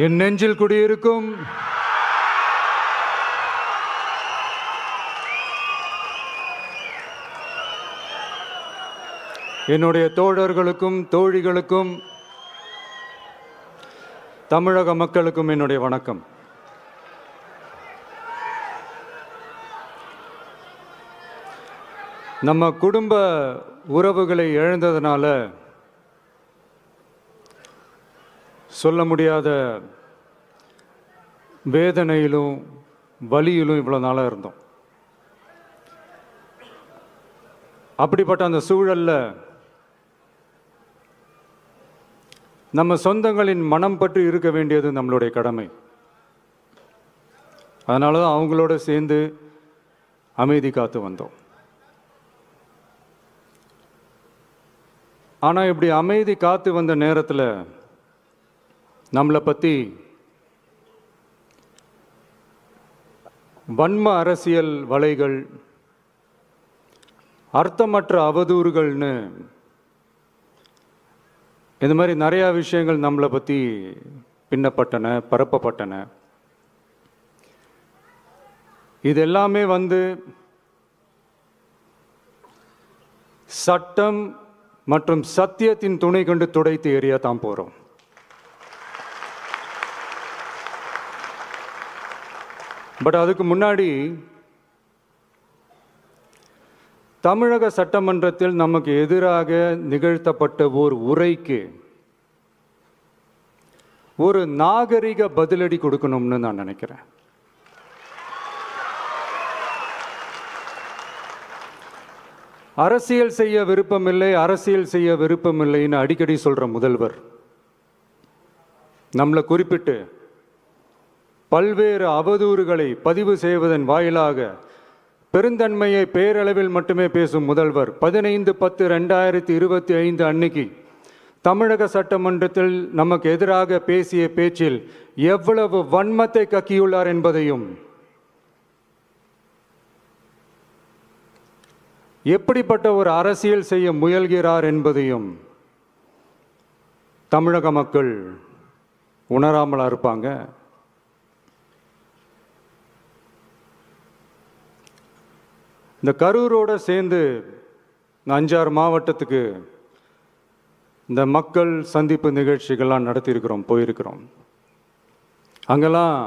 என் நெஞ்சில் குடியிருக்கும் என்னுடைய தோழர்களுக்கும் தோழிகளுக்கும் தமிழக மக்களுக்கும் என்னுடைய வணக்கம். நம்ம குடும்ப உறவுகளை இழந்ததுனால சொல்ல முடியாத வேதனையிலும் வலியிலும் இவ்வளோ நாளாக இருந்தோம். அப்படிப்பட்ட அந்த சூழலில் நம்ம சொந்தங்களின் மனம் பற்றி இருக்க வேண்டியது நம்மளுடைய கடமை. அதனால தான் அவங்களோட சேர்ந்து அமைதி காத்து வந்தோம். ஆனால் இப்படி அமைதி காத்து வந்த நேரத்தில் நம்மளை பற்றி வன்ம அரசியல் வலைகள், அர்த்தமற்ற அவதூறுகள்னு இந்த மாதிரி நிறையா விஷயங்கள் நம்மளை பற்றி பின்னப்பட்டன, பரப்பப்பட்டன. இது எல்லாமே சட்டம் மற்றும் சத்தியத்தின் துணை கொண்டு துடைத்து எறிய தான் போகிறோம். பட் அதுக்கு முன்னாடி தமிழக சட்டமன்றத்தில் நமக்கு எதிராக நிகழ்த்தப்பட்ட ஓர் உரைக்கு ஒரு நாகரிக பதிலடி கொடுக்கணும்னு நான் நினைக்கிறேன். அரசியல் செய்ய விருப்பமில்லை, அரசியல் செய்ய விருப்பமில்லைன்னு அடிக்கடி சொல்ற முதல்வர் நம்மளை குறிப்பிட்டு பல்வேறு அவதூறுகளை பதிவு செய்வதன் வாயிலாக பெருந்தன்மையை பேரளவில் மட்டுமே பேசும் முதல்வர் 15/10/2025 அன்னைக்கு தமிழக சட்டமன்றத்தில் நமக்கு எதிராக பேசிய பேச்சில் எவ்வளவு வன்மத்தை கக்கியுள்ளார் என்பதையும், எப்படிப்பட்ட ஒரு அரசியல் செய்ய முயல்கிறார் என்பதையும் தமிழக மக்கள் உணராமலா இருப்பாங்க? இந்த கரூரோட சேர்ந்து 5-6 மாவட்டத்துக்கு இந்த மக்கள் சந்திப்பு நிகழ்ச்சிகள்லாம் நடத்தியிருக்கிறோம், போயிருக்கிறோம். அங்கெல்லாம்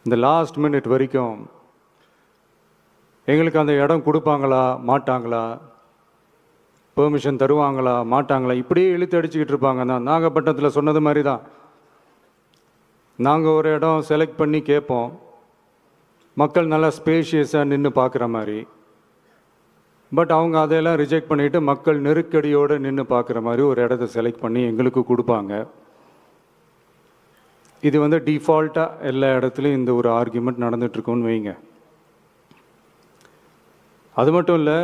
இந்த லாஸ்ட் மினிட் வரைக்கும் எங்களுக்கு அந்த இடம் கொடுப்பாங்களா மாட்டாங்களா, பெர்மிஷன் தருவாங்களா மாட்டாங்களா, இப்படியே இழுத்து அடிச்சுக்கிட்டு இருப்பாங்க. தான் நாகப்பட்டினத்தில் சொன்னது மாதிரி தான். நாங்கள் ஒரு இடம் செலக்ட் பண்ணி கேட்போம், மக்கள் நல்லா ஸ்பேஷியஸாக நின்று பார்க்குற மாதிரி. பட் அவங்க அதையெல்லாம் ரிஜெக்ட் பண்ணிவிட்டு மக்கள் நெருக்கடியோடு நின்று பார்க்குற மாதிரி ஒரு இடத்த செலக்ட் பண்ணி எங்களுக்கு கொடுப்பாங்க. இது டிஃபால்ட்டாக எல்லா இடத்துலையும் இந்த ஒரு ஆர்கியூமெண்ட் நடந்துகிட்ருக்கோன்னு வைங்க. அது மட்டும் இல்லை,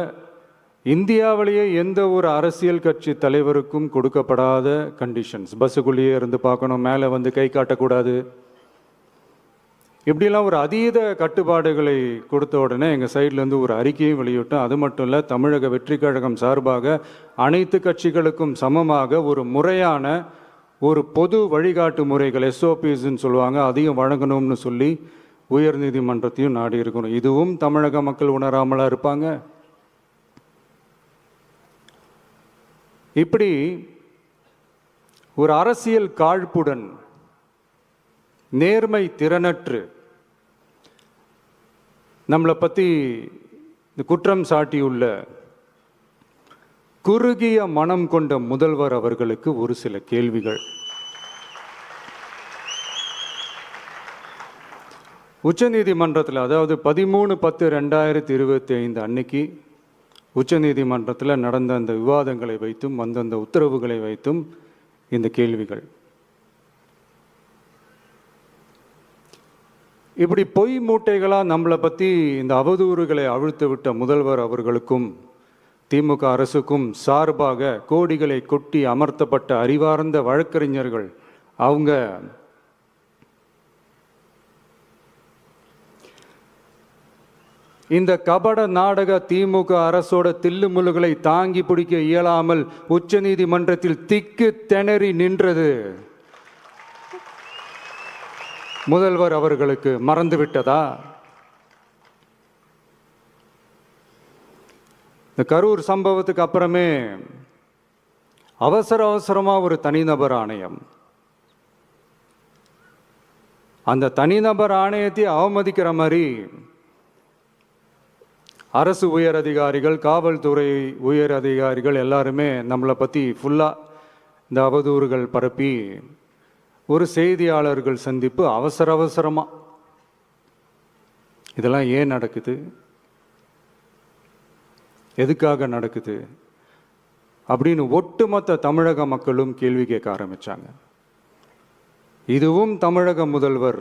இந்தியாவிலேயே எந்த ஒரு அரசியல் கட்சி தலைவருக்கும் கொடுக்கப்படாத கண்டிஷன்ஸ். பஸ்ஸுக்குள்ளேயே இருந்து பார்க்கணும், மேலே கை காட்டக்கூடாது, இப்படிலாம் ஒரு அதீத கட்டுப்பாடுகளை கொடுத்த உடனே எங்கள் சைட்லேருந்து ஒரு அறிக்கையும் வெளியிட்டோம். அது மட்டும் இல்லை, தமிழக வெற்றி கழகம் சார்பாக அனைத்து கட்சிகளுக்கும் சமமாக ஒரு முறையான ஒரு பொது வழிகாட்டு முறைகள், SOPஸ்ன்னு சொல்லுவாங்க, அதையும் வழங்கணும்னு சொல்லி உயர்நீதிமன்றத்தையும் நாடி இருக்கணும். இதுவும் தமிழக மக்கள் உணராமலா இருப்பாங்க? இப்படி ஒரு அரசியல் காழ்ப்புடன், நேர்மை திறனற்று நம்மளை பற்றி குற்றம் சாட்டியுள்ள குறுகிய மனம் கொண்ட முதல்வர் அவர்களுக்கு ஒரு சில கேள்விகள். உச்சநீதிமன்றத்தில், அதாவது 13/10/2025 அன்னைக்கு உச்சநீதிமன்றத்தில் நடந்த அந்த விவாதங்களை வைத்தும் அந்தந்த உத்தரவுகளை வைத்தும் இந்த கேள்விகள். இப்படி பொய் மூட்டைகளாக நம்மளை பற்றி இந்த அவதூறுகளை அவிழ்த்து விட்ட முதல்வர் அவர்களுக்கும் திமுக அரசுக்கும் சார்பாக கோடிகளை கொட்டி அமர்த்தப்பட்ட அறிவார்ந்த வழக்கறிஞர்கள் அவங்க இந்த கபட நாடக திமுக அரசோட தில்லுமுல்லுகளை தாங்கி பிடிக்க இயலாமல் உச்ச நீதிமன்றத்தில் திக்கு திணறி நின்றது முதல்வர் அவர்களுக்கு மறந்துவிட்டதா? இந்த கரூர் சம்பவத்துக்கு அப்புறமே அவசரமா ஒரு தனிநபர் ஆணையம், அந்த தனிநபர் ஆணையத்தை அவமதிக்கிற மாதிரி அரசு உயர் அதிகாரிகள், காவல்துறை உயர் அதிகாரிகள் எல்லாருமே நம்மளை பற்றி ஃபுல்லாக இந்த அவதூறுகள் பரப்பி ஒரு செய்தியாளர்கள் சந்திப்பு அவசரமாக. இதெல்லாம் ஏன் நடக்குது? எதுக்காக நடக்குது அப்படின்னு ஒட்டுமொத்த தமிழக மக்களும் கேள்வி கேட்க ஆரம்பிச்சாங்க. இதுவும் தமிழக முதல்வர்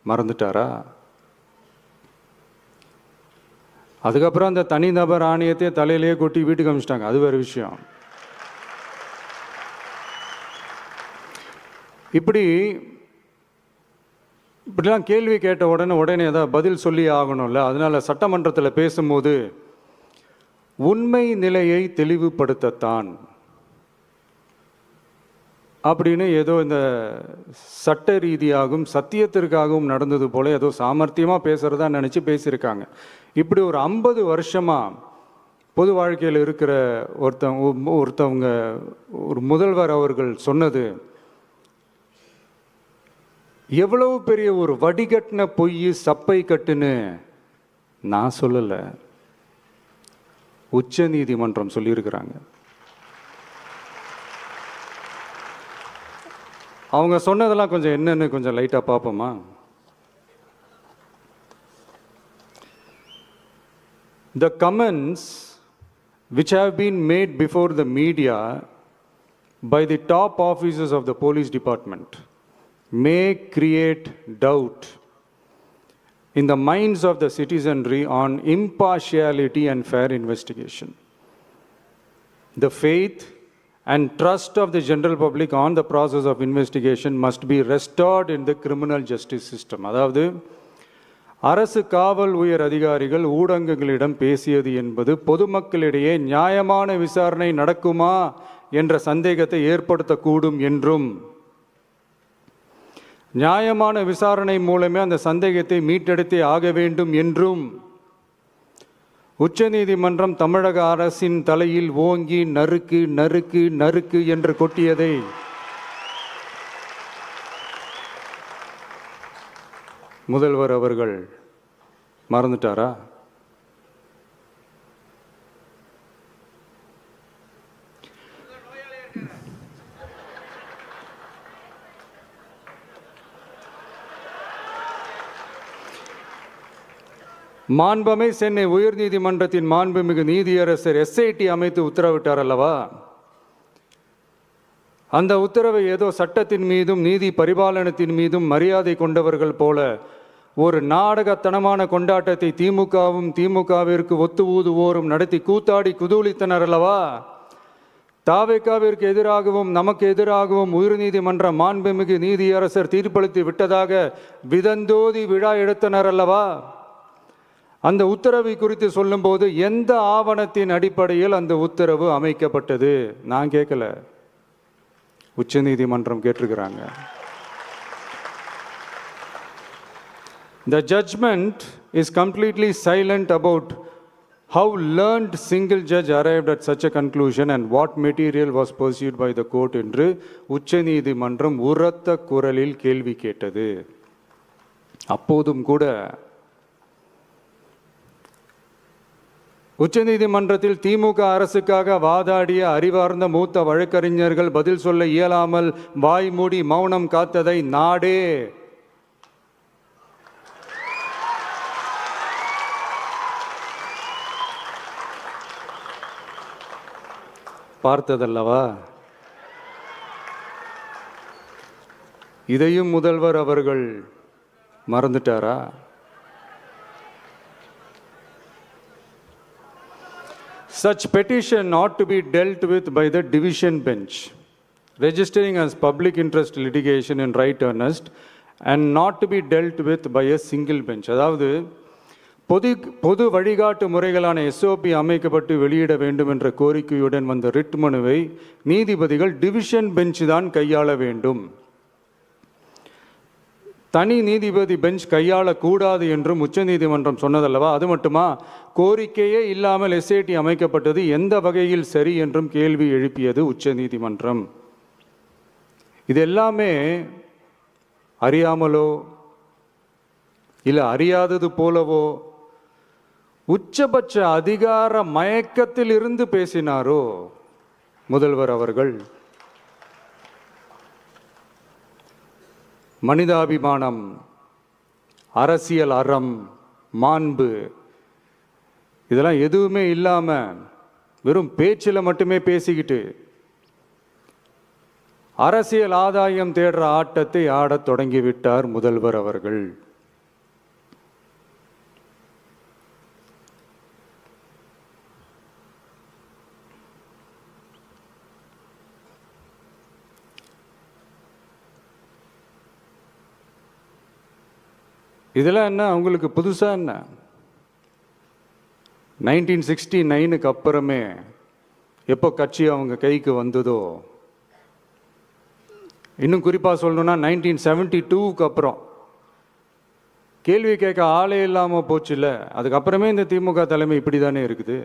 மறந்துட்டாரா? அதுக்கப்புறம் அந்த தனிநபர் ஆணையத்தை தலையிலேயே கொட்டி வீட்டுக்கு அனுப்பிச்சிட்டாங்க. அது வேறு விஷயம். இப்படிலாம் கேள்வி கேட்ட உடனே ஏதாவது பதில் சொல்லி ஆகணும்ல. அதனால சட்டமன்றத்தில் பேசும்போது உண்மை நிலையை தெளிவுபடுத்தத்தான் அப்படின்னு ஏதோ இந்த சட்ட ரீதியாகவும் சத்தியத்திற்காகவும் நடந்தது போல ஏதோ சாமர்த்தியமாக பேசுகிறதா நினச்சி பேசியிருக்காங்க. இப்படி ஒரு 50 வருஷமாக பொது வாழ்க்கையில் இருக்கிற ஒருத்தவங்க ஒரு முதல்வர் அவர்கள் சொன்னது எவ்வளவு பெரிய ஒரு வடிகட்டின பொய், சப்பை கட்டுன்னு நான் சொல்லலை, உச்ச நீதிமன்றம் சொல்லியிருக்கிறாங்க. அவங்க சொன்னதெல்லாம் கொஞ்சம் என்னன்னு கொஞ்சம் லைட்டாக பார்ப்போமா? The comments which have been made before the media by the top officers of the police department may create doubt in the minds of the citizenry on impartiality and fair investigation. The faith and trust of the general public on the process of investigation must be restored in the criminal justice system. அதாவது அரசு காவல் உயர் அதிகாரிகள் ஊடகங்களிடம் பேசியது என்பது பொதுமக்களிடையே நியாயமான விசாரணை நடக்குமா என்ற சந்தேகத்தை ஏற்படுத்தக்கூடும் என்றும், நியாயமான விசாரணை மூலமே அந்த சந்தேகத்தை மீட்டெடுத்தே ஆக வேண்டும் என்றும் உச்சநீதிமன்றம் தமிழக அரசின் தலையில் ஓங்கி நறுக்கு நறுக்கு நறுக்கு என்று கொட்டியதை முதல்வர் அவர்கள் மறந்துட்டாரா? மாண்பமை சென்னை உயர்நீதிமன்றத்தின் மாண்புமிகு நீதியரசர் SIT அமைத்து உத்தரவிட்டார் அல்லவா? அந்த உத்தரவை ஏதோ சட்டத்தின் மீதும் நீதி பரிபாலனத்தின் மீதும் மரியாதை கொண்டவர்கள் போல ஒரு நாடகத்தனமான கொண்டாட்டத்தை திமுகவிற்கு ஒத்து ஊதுவோரும் நடத்தி கூத்தாடி குதூளித்தனர் அல்லவா? தாவேகாவிற்கு எதிராகவும் நமக்கு எதிராகவும் உயர்நீதிமன்ற மாண்புமிகு நீதியரசர் தீர்ப்பளித்து விட்டதாக விதந்தோதி விழா எடுத்தனர் அல்லவா? அந்த உத்தரவை குறித்து சொல்லும்போது எந்த ஆவணத்தின் அடிப்படையில் அந்த உத்தரவு அமைக்கப்பட்டது? நான் கேட்கல, உச்ச நீதிமன்றம் கேட்டிருக்கிறாங்க. The judgment is completely silent about how learned single judge arrived at such a conclusion and what material was pursued by the court என்று உச்ச நீதிமன்றம் உரத்த குரலில் கேள்வி கேட்டது. அப்போதும் கூட உச்சநீதிமன்றத்தில் திமுக அரசுக்காக வாதாடிய அறிவார்ந்த மூத்த வழக்கறிஞர்கள் பதில் சொல்ல இயலாமல் வாய் மூடி மௌனம் காத்ததை நாடே பார்த்ததல்லவா? இதையும் முதல்வர் அவர்கள் மறந்துட்டாரா? Such petition ought to be dealt with by the division bench, registering as public interest litigation in right earnest and not to be dealt with by a single bench. அதாவது பொது வழிகாட்டு முறைகளான SOP அமைக்கப்பட்டு வெளியிட வேண்டும் என்ற கோரிக்கையுடன் வந்த ரிட் மனுவை நீதிபதிகள் டிவிஷன் பெஞ்ச் தான் கையாள வேண்டும், தனி நீதிபதி பெஞ்ச் கையாளக்கூடாது என்றும் உச்சநீதிமன்றம் சொன்னதல்லவா? அது மட்டுமா, கோரிக்கையே இல்லாமல் SIT அமைக்கப்பட்டது எந்த வகையில் சரி என்றும் கேள்வி எழுப்பியது உச்சநீதிமன்றம். இது எல்லாமே அறியாமலோ இல்லை அறியாதது போலவோ உச்சபட்ச அதிகார மயக்கத்தில் இருந்து பேசினாரோ முதல்வர் அவர்கள்? மனிதாபிமானம், அரசியல் அறம், மாண்பு இதெல்லாம் எதுவுமே இல்லாம வெறும் பேச்சில் மட்டுமே பேசிக்கிட்டு அரசியல் ஆதாயம் தேடுற ஆட்டத்தை ஆடத் தொடங்கிவிட்டார் முதல்வர் அவர்கள். இதெல்லாம் என்ன அவங்களுக்கு புதுசா? என்ன 1969க்கு அப்புறமே எப்போ கட்சி அவங்க கைக்கு வந்ததோ, இன்னும் குறிப்பாக சொல்லணும்னா 1972க்கு அப்புறம் கேள்வி கேட்க ஆளே இல்லாமல் போச்சுல்ல, அதுக்கப்புறமே இந்த திமுக தலைமை இப்படி தானே இருக்குது.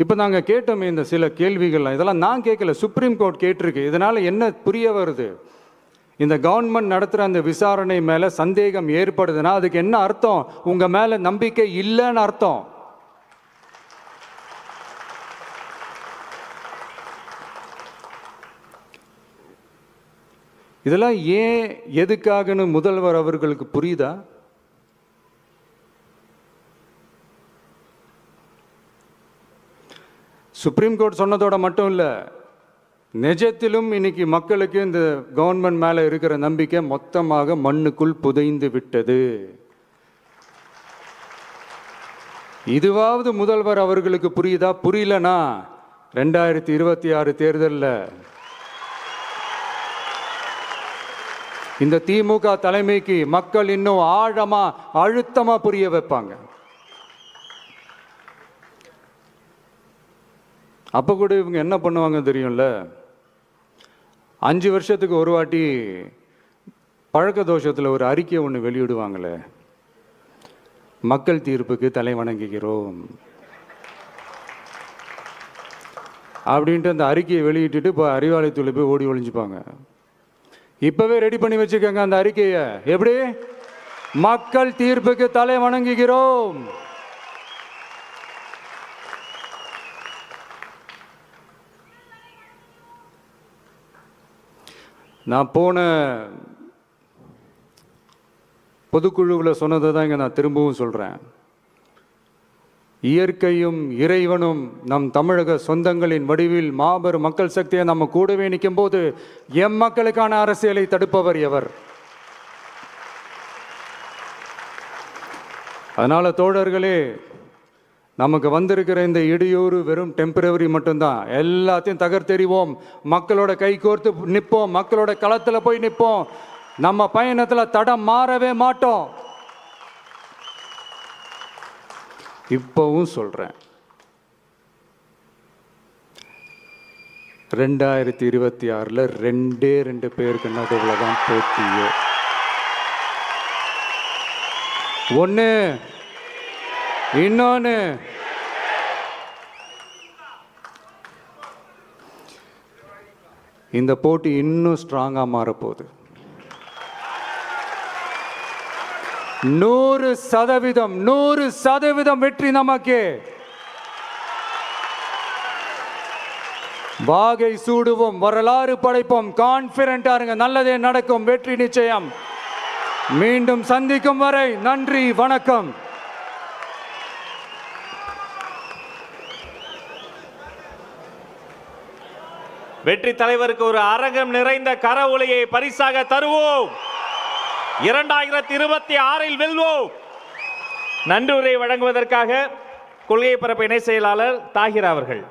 இப்போ நாங்கள் கேட்டோமே இந்த சில கேள்விகள்லாம், இதெல்லாம் நான் கேட்கல, சுப்ரீம் கோர்ட் கேட்டிருக்கு. இதனால் என்ன புரிய வருது? இந்த கவர்மெண்ட் நடத்துகிற அந்த விசாரணை மேலே சந்தேகம் ஏற்படுதுன்னா அதுக்கு என்ன அர்த்தம்? உங்கள் மேலே நம்பிக்கை இல்லைன்னு அர்த்தம். இதெல்லாம் ஏன் எதுக்காகன்னு முதல்வர் அவர்களுக்கு புரியுதா? சுப்ரீம் கோர்ட் சொன்னதோட மட்டும் இல்லை, நிஜத்திலும் இன்னைக்கு மக்களுக்கு இந்த கவர்மெண்ட் மேலே இருக்கிற நம்பிக்கை மொத்தமாக மண்ணுக்குள் புதைந்து விட்டது. இதுவாவது முதல்வர் அவர்களுக்கு புரியுதா? புரியலனா 2026 தேர்தலில் இந்த திமுக தலைமைக்கு மக்கள் இன்னும் ஆழமா அழுத்தமா புரிய வைப்பாங்க. அப்ப கூட இவங்க என்ன பண்ணுவாங்க தெரியும்ல, 5 வருஷத்துக்கு ஒரு வாட்டி பழக்க தோஷத்தில் ஒரு அறிக்கை ஒன்று வெளியிடுவாங்களே, மக்கள் தீர்ப்புக்கு தலை வணங்குகிறோம் அப்படின்ட்டு அந்த அறிக்கையை வெளியிட்டுட்டு இப்போ அறிவாலயத்தில் போய் ஓடி ஒளிஞ்சுப்பாங்க. இப்பவே ரெடி பண்ணி வச்சுக்கோங்க அந்த அறிக்கையை. எப்படி? மக்கள் தீர்ப்புக்கு தலை வணங்குகிறோம். நான் போன பொதுக்குழுவில் சொன்னதை தான் இங்கே நான் திரும்பவும் சொல்கிறேன். இயற்கையும் இறைவனும் நம் தமிழக சொந்தங்களின் வடிவில் மாபெரும் மக்கள் சக்தியை நம்ம கூடவே நிற்கும் போது எம் மக்களுக்கான அரசியலை தடுப்பவர் எவர்? அதனால தோழர்களே, நமக்கு வந்திருக்கிற இந்த இடையூறு வெறும் டெம்பரவரி மட்டும்தான். எல்லாத்தையும் தகர்த்தெறிவோம், மக்களோட கை கோர்த்து நிற்போம், மக்களோட களத்தில் போய் நிற்போம். நம்ம பயணத்தில் தடம் மாறவே மாட்டோம். இப்பவும் சொல்றேன், 2026ல் 2 பேருக்கு நடுவில் தான் போட்டியே. ஒன்று, இன்னொன்று இந்த போட்டி இன்னும் ஸ்ட்ராங்காக மாறப்போகுது. 100% வெற்றி நமக்கு. வாகை சூடுவோம், வரலாறு படைப்போம், கான்பிடென்ட்டா இருங்க, நல்லதே நடக்கும், வெற்றி நிச்சயம். மீண்டும் சந்திக்கும் வரை நன்றி, வணக்கம். வெற்றி தலைவருக்கு ஒரு அரங்கம் நிறைந்த கரவொலியை பரிசாக தருவோம். 2026ல் வெல்வோம். நன்றியுரை வழங்குவதற்காக கொள்கை பரப்பு இணை செயலாளர் தாகிர் அவர்கள்.